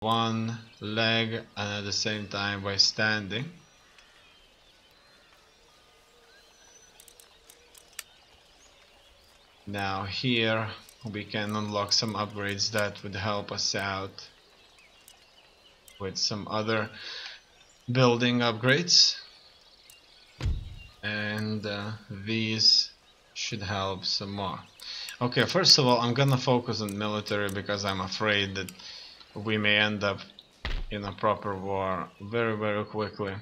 one leg and at the same time by standing. Now here we can unlock some upgrades that would help us out with some other building upgrades, and these should help some more. Okay, first of all, I'm gonna focus on military because I'm afraid that we may end up in a proper war very quickly.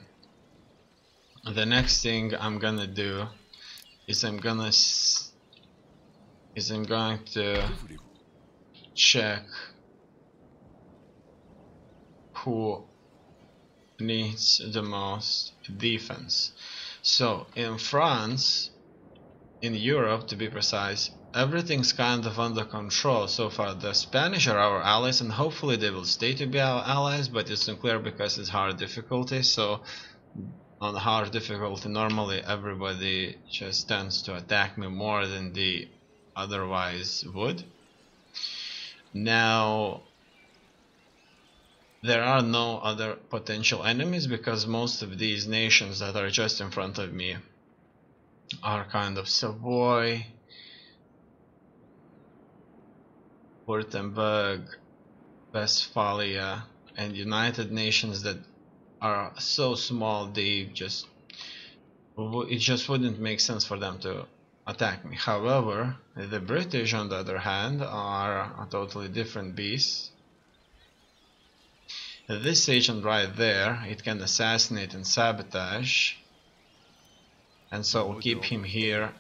The next thing I'm gonna do is I'm going to check who needs the most defense. So in France, in Europe to be precise, everything's kind of under control so far. The Spanish are our allies and hopefully they will stay to be our allies, but it's unclear because it's hard difficulty. So on hard difficulty normally everybody just tends to attack me more than they otherwise would. Now there are no other potential enemies because most of these nations that are just in front of me are kind of Savoy, Württemberg, Westphalia, and United Nations that are so small it just wouldn't make sense for them to attack me. However, the British on the other hand are a totally different beast. This agent right there, it can assassinate and sabotage, and so I'll keep him here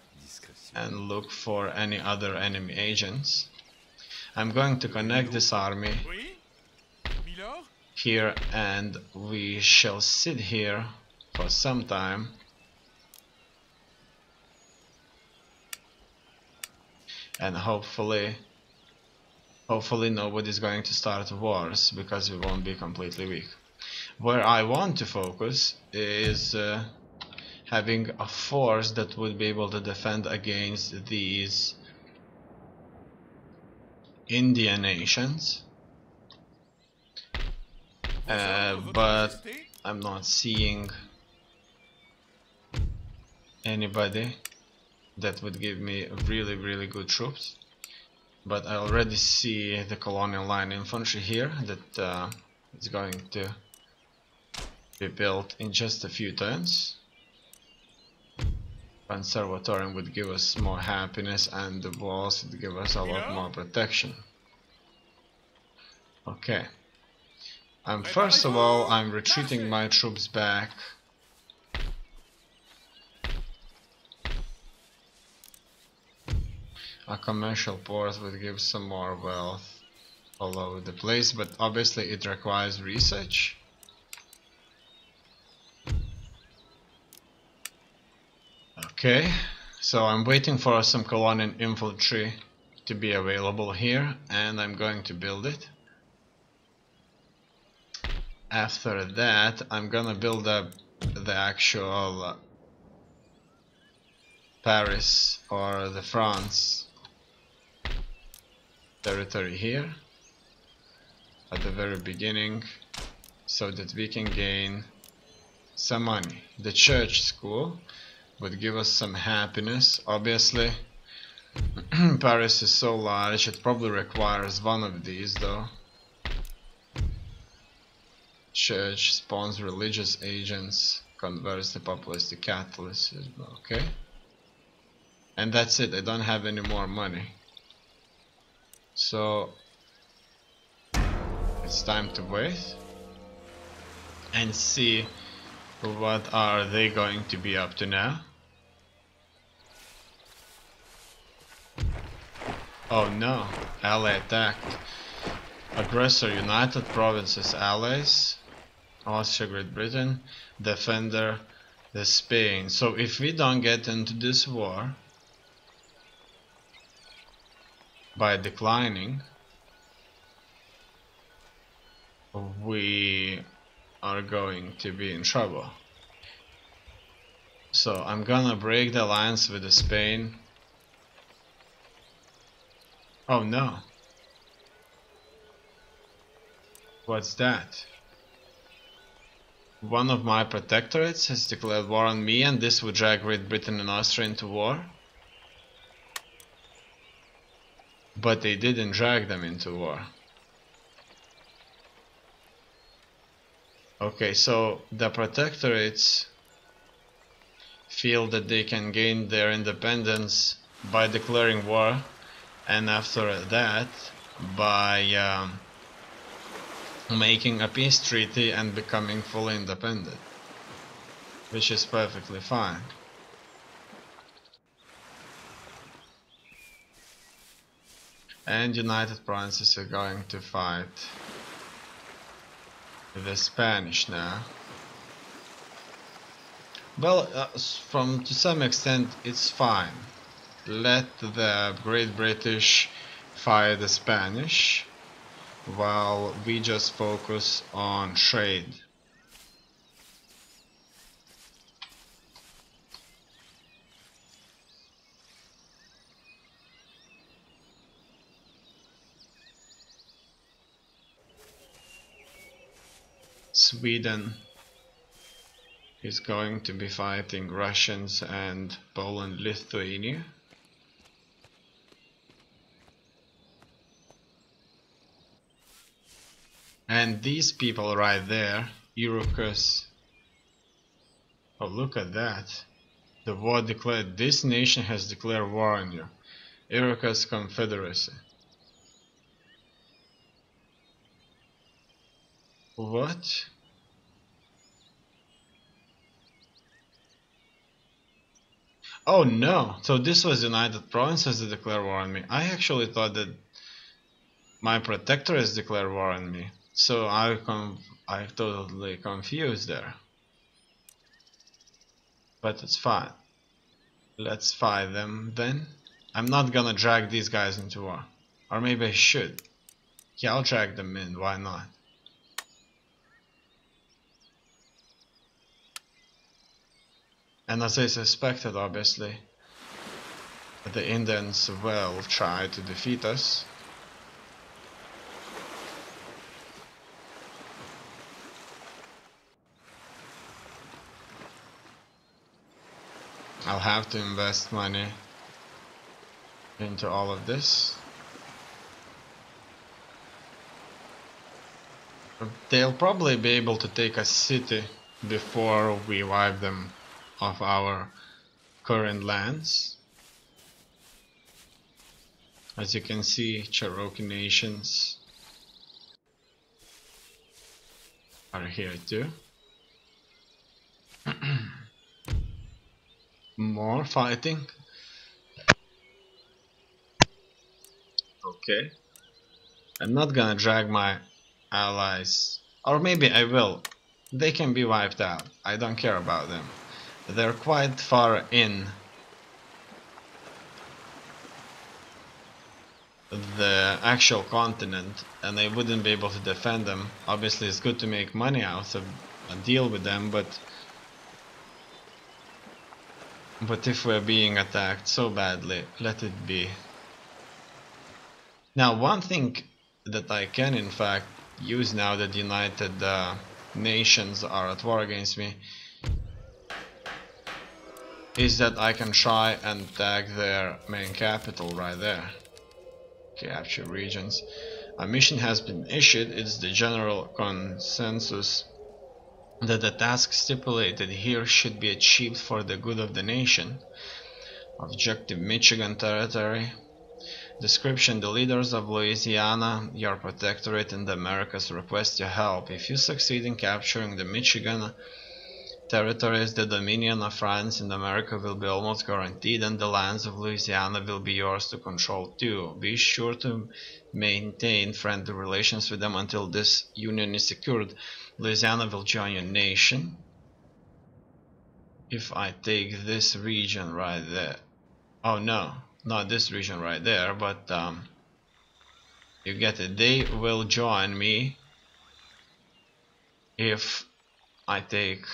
and look for any other enemy agents. I'm going to connect this army here and we shall sit here for some time and hopefully nobody's going to start wars because we won't be completely weak. Where I want to focus is having a force that would be able to defend against these Indian nations, but I'm not seeing anybody that would give me really good troops. But I already see the colonial line infantry here that is going to be built in just a few turns. Conservatorium would give us more happiness and the walls would give us a lot more protection. Okay. First of all, I'm retreating my troops back. A commercial port would give some more wealth all over the place, but obviously it requires research. Okay, so I'm waiting for some colonial infantry to be available here and I'm going to build it. After that, I'm gonna build up the actual Paris or the France territory here at the very beginning so that we can gain some money. The church school would give us some happiness. Obviously Paris is so large it probably requires one of these though. Church spawns religious agents, converts the populace to Catholicism. Okay, and that's it. I don't have any more money, so it's time to wait and see what are they going to be up to now. Oh no, ally attacked. Aggressor, United Provinces, allies, Austria, Great Britain, defender, the Spain. So if we don't get into this war by declining, we are going to be in trouble. So I'm gonna break the alliance with the Spain. Oh no. What's that? One of my protectorates has declared war on me, and this would drag Great Britain and Austria into war? But they didn't drag them into war. Okay, so the protectorates feel that they can gain their independence by declaring war, and after that by making a peace treaty and becoming fully independent, which is perfectly fine. And United Provinces are going to fight the Spanish now. Well, to some extent it's fine. Let the Great British fight the Spanish while we just focus on trade. Sweden is going to be fighting Russians and Poland, Lithuania. And these people right there, Iroquois. Oh, look at that. The war declared. This nation has declared war on you. Iroquois Confederacy. What? Oh no! So this was United Provinces that declared war on me. I actually thought that my protectorates declared war on me. So I'm totally confused there. But it's fine. Let's fight them then. I'm not gonna drag these guys into war. Or maybe I should. Yeah, I'll drag them in, why not? And as I suspected, obviously, the Indians will try to defeat us. I'll have to invest money into all of this. They'll probably be able to take a city before we wipe them off our current lands. As you can see, Cherokee nations are here too. More fighting. Okay. I'm not gonna drag my allies. Or maybe I will. They can be wiped out. I don't care about them. They're quite far in the actual continent, and I wouldn't be able to defend them. Obviously it's good to make money out of a deal with them, but if we're being attacked so badly, let it be. Now, one thing that I can in fact use now that the United Nations are at war against me is that I can try and tag their main capital right there. Capture regions. A mission has been issued. It's the general consensus that the task stipulated here should be achieved for the good of the nation. Objective: Michigan Territory. Description: the leaders of Louisiana, your protectorate in the Americas, request your help. If you succeed in capturing the Michigan territories, the dominion of France in America will be almost guaranteed, and the lands of Louisiana will be yours to control too. Be sure to maintain friendly relations with them until this union is secured. Louisiana will join your nation. If I take this region right there. Oh no, not this region right there, but you get it. They will join me if I take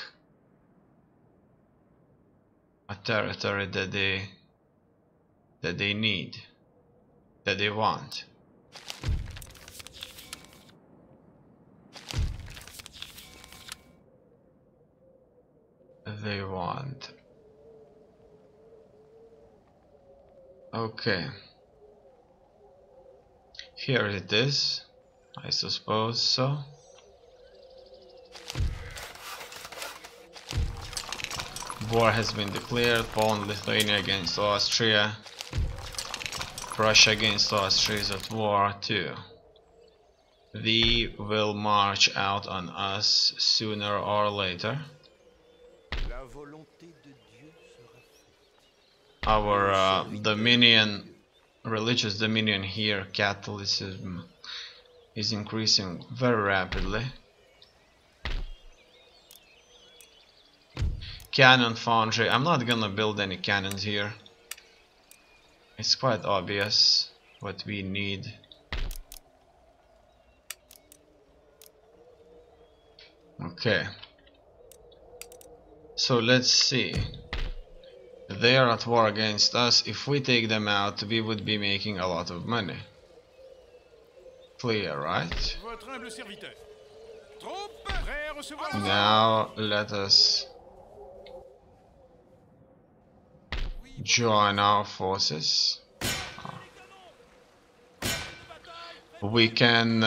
a territory that they need, that they want. they want. Okay. Here it is. I suppose so. War has been declared. Poland, Lithuania against Austria. Russia against Austria is at war too. They will march out on us sooner or later. Our dominion, religious dominion here, Catholicism, is increasing very rapidly. Cannon foundry. I'm not gonna build any cannons here. It's quite obvious what we need. Okay. So let's see. They are at war against us. If we take them out, we would be making a lot of money. Clear, right? Now let us join our forces. We can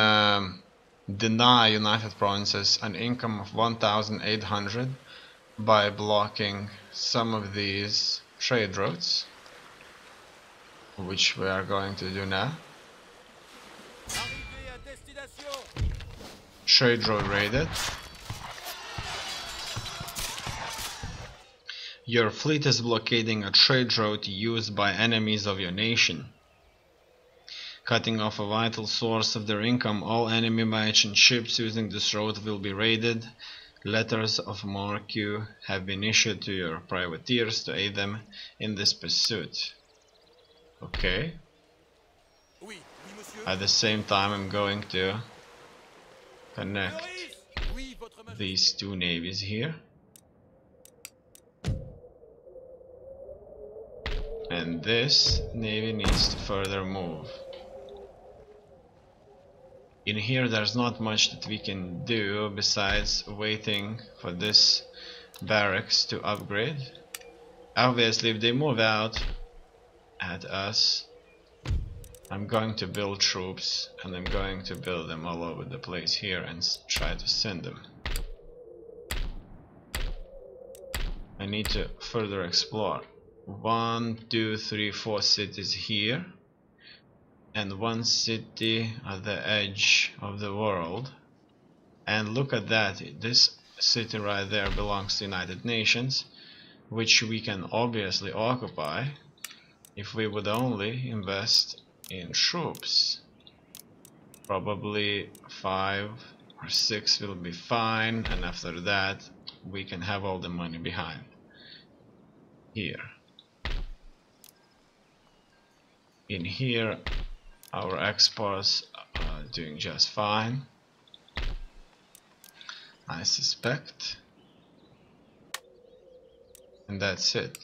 deny United Provinces an income of 1,800 by blocking some of these trade routes, which we are going to do now. Trade road raided. Your fleet is blockading a trade route used by enemies of your nation. Cutting off a vital source of their income, all enemy merchant ships using this road will be raided. Letters of marque have been issued to your privateers to aid them in this pursuit. Okay. At the same time, I'm going to connect these two navies here. And this navy needs to further move. In here there's not much that we can do besides waiting for this barracks to upgrade. Obviously if they move out at us, I'm going to build troops, and I'm going to build them all over the place here and try to send them. I need to further explore. 1, 2, 3, 4 cities here, and 1 city at the edge of the world. And look at that, this city right there belongs to the United Nations, which we can obviously occupy if we would only invest in troops. Probably 5 or 6 will be fine, and after that we can have all the money behind here. In here our exports are doing just fine, I suspect, and that's it.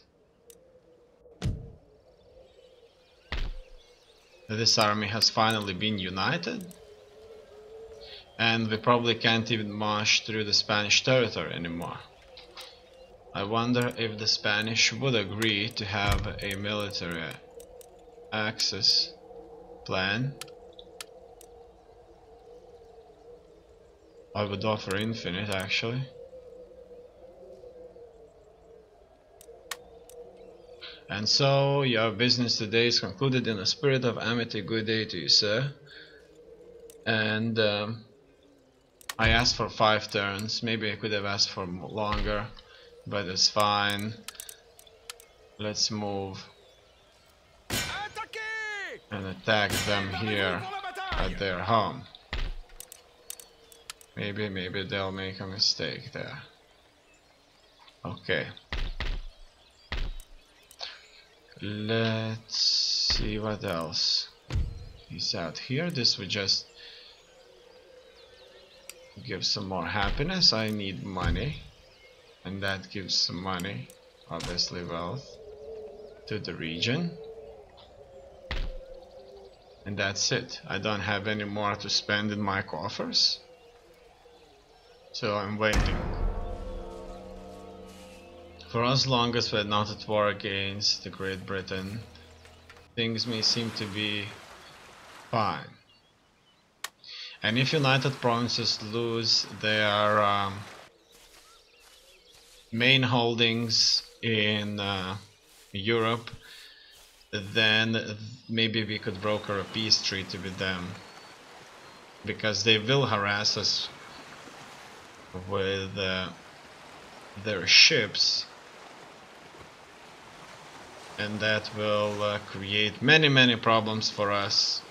This army has finally been united, and we probably can't even march through the Spanish territory anymore. I wonder if the Spanish would agree to have a military access plan. I would offer infinite, actually. And so your business today is concluded in a spirit of amity. Good day to you, sir. And I asked for 5 turns. Maybe I could have asked for longer, but it's fine. Let's move and attack them here at their home. Maybe they'll make a mistake there. Okay. Let's see what else is out here. This would just give some more happiness. I need money, and that gives some money, obviously wealth, to the region. And that's it. I don't have any more to spend in my coffers, so I'm waiting. For as long as we're not at war against the Great Britain, things may seem to be fine. And if United Provinces lose their main holdings in Europe, then maybe we could broker a peace treaty with them, because they will harass us with their ships, and that will create many problems for us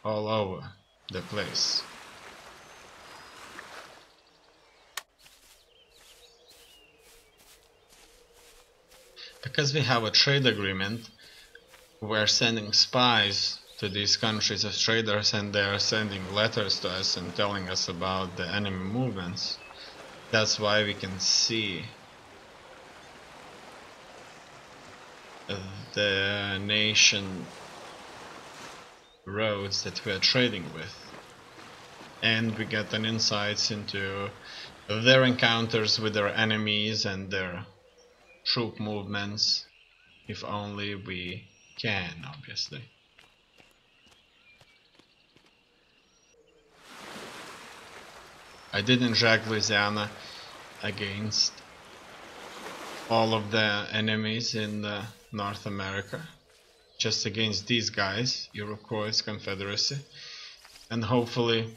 all over the place. Because we have a trade agreement, we're sending spies to these countries as traders, and they're sending letters to us and telling us about the enemy movements. That's why we can see the nation roads that we're trading with, and we get an insights into their encounters with their enemies and their troop movements, if only we can, obviously. I did inject Louisiana against all of the enemies in North America, just against these guys, Iroquois Confederacy, and hopefully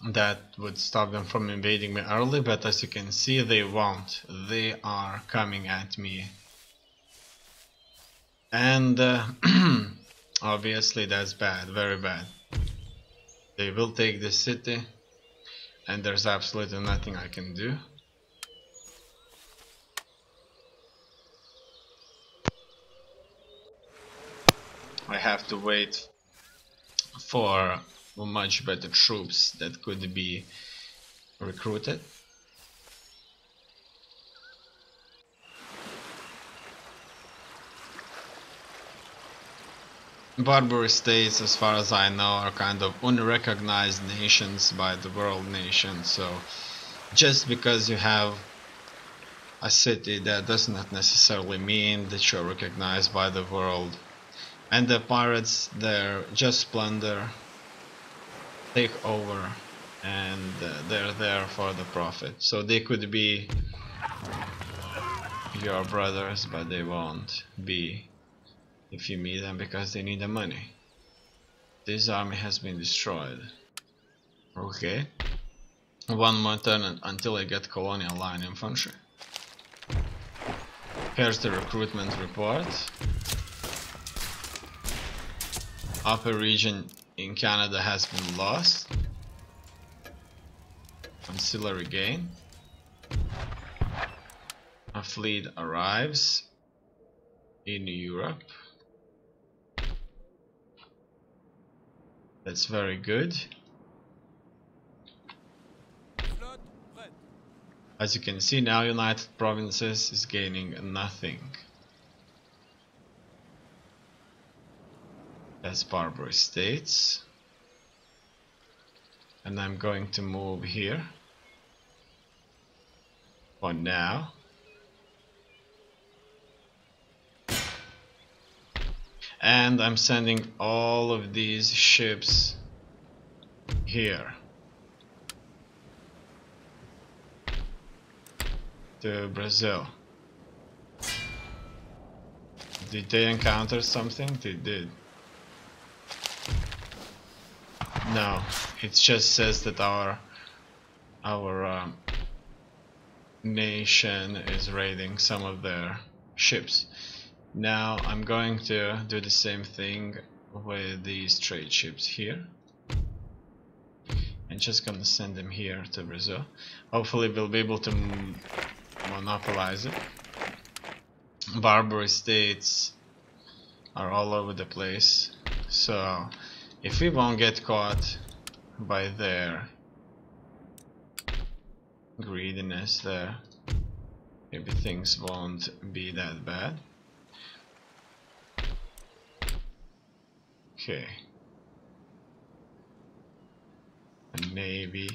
that would stop them from invading me early, but as you can see, they won't. They are coming at me, and obviously that's bad, very bad. They will take this city, and there's absolutely nothing I can do. I have to wait for much better troops that could be recruited. Barbary states, as far as I know, are kind of unrecognized nations by the world nation, so just because you have a city, that does not necessarily mean that you're recognized by the world. And the pirates there just plunder, take over, and they're there for the profit. So they could be your brothers, but they won't be if you meet them, because they need the money. This army has been destroyed. Okay. One more turn until I get colonial line infantry. Here's the recruitment report. Upper region in Canada has been lost. Ancillary gain. A fleet arrives in Europe. That's very good. As you can see now, United Provinces is gaining nothing. That's Barbary States. And I'm going to move here for now. And I'm sending all of these ships here to Brazil. Did they encounter something? They did. No, it just says that our nation is raiding some of their ships. Now I'm going to do the same thing with these trade ships here. I'm just gonna send them here to Brazil. Hopefully we'll be able to monopolize it. Barbary states are all over the place, so if we won't get caught by their greediness there, maybe things won't be that bad. Okay. And maybe